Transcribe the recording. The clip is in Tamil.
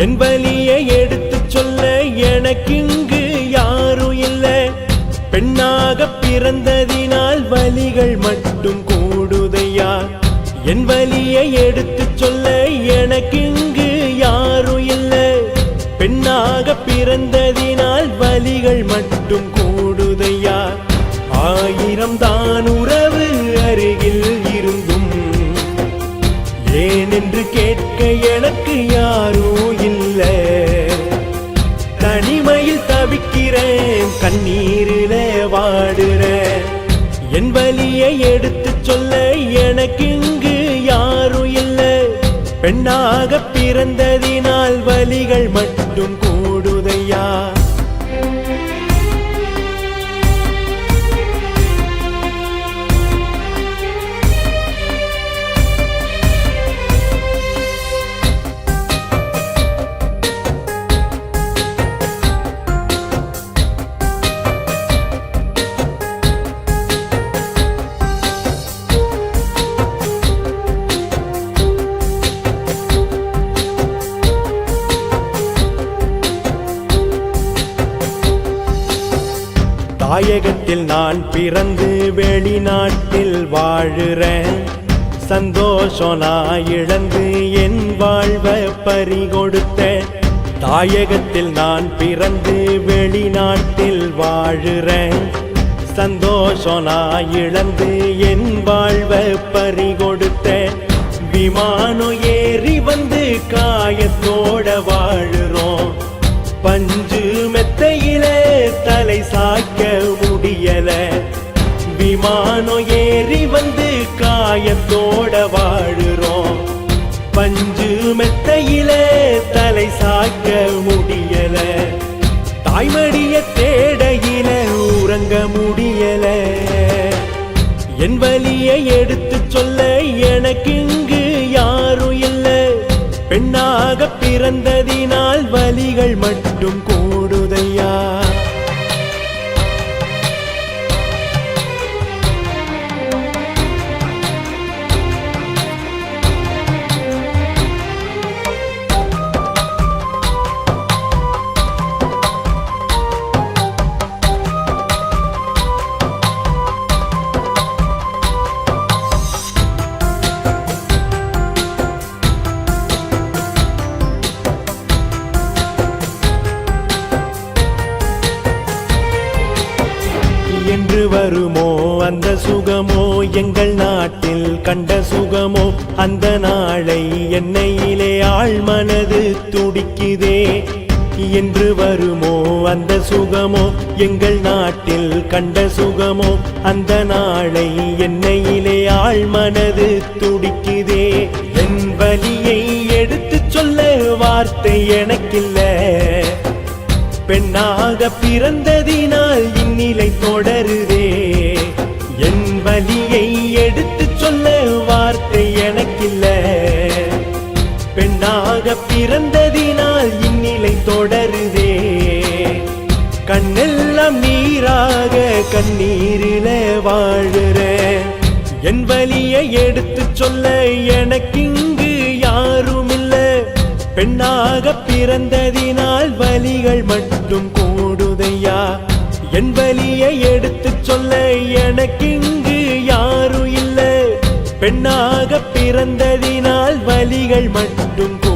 என் வலியை எடுத்து சொல்ல எனக்கிங்கு யாரும் இல்லை. பெண்ணாக பிறந்ததினால் வலிகள் மட்டும் கூடுதையா. என் வலியை எடுத்து சொல்ல எனக்கிங்கு யாரும் இல்லை. பெண்ணாக பிறந்ததினால் வலிகள் மட்டும் கூடுதையா. ஆயிரம் தான் உறவு அருகில் இருந்தும் ஏனென்று கேட்க எனக்கு யாரும் இல்லை. தனிமையில் தவிக்கிறேன், கண்ணீரில வாடுறேன். என் வலியை எடுத்து சொல்ல எனக்கு இங்கு யாரும் இல்லை. பெண்ணாக பிறந்ததினால் வலிகள் மட்டும் கூடுதையா. தாயகத்தில் நான் பிறந்து வெளிநாட்டில் வாழுறேன். சந்தோஷம் நான் இழந்து என் வாழ்வை பறிகொடுத்தேன். தாயகத்தில் நான் பிறந்து வெளிநாட்டில் வாழுறேன். சந்தோஷம் நான் இழந்து என் வாழ்வை பறிகொடுத்தேன். விமானம் ஏறி வந்து காயத்தோட வாழுறோம். பஞ்சு மெத்தையில தலை சாய்க்க முடியல. விமானம் ஏறி வந்து காயத்தோட வாழுறோம். பஞ்சு மெத்தையில தலை சாய்க்க முடியல. தாய்மடிய தேடையில உறங்க முடியல. என் வலியை எடுத்து சொல்ல எனக்கு இங்கு யாரும் இல்லை. பெண்ணாக பிறந்ததினால் வலிகள் மட்டும் கூடுதையா. என்று வருமோ அந்த சுகமோ, எங்கள் நாட்டில் கண்ட சுகமோ, அந்த நாளை என்னையிலே ஆழ்மனது துடிக்குதே. என்று வருமோ அந்த சுகமோ, எங்கள் நாட்டில் கண்ட சுகமோ, அந்த நாளை என்னையிலே ஆழ்மனது துடிக்குதே. என் வலியை எடுத்து சொல்ல வார்த்தை எனக்கில்லை. பெண்ணாக பிறந்ததினால் இந்நிலை தொடருதே. என் வலியை எடுத்து சொல்ல வார்த்தை எனக்கில்லை. பெண்ணாக பிறந்ததினால் இந்நிலை தொடருதே. கண்ணெல்லாம் நீராக கண்ணீரில வாழுறேன். என் வலியை எடுத்து சொல்ல எனக்கிங்கு யாரும் இல்லை. பெண்ணாக பிறந்ததினால் வலிகள் மட்டும் கூடுதையா. என் வலியை எடுத்து சொல்ல எனக்கிங்கு யாரும் இல்லை. பெண்ணாக பிறந்ததினால் வலிகள் மட்டும்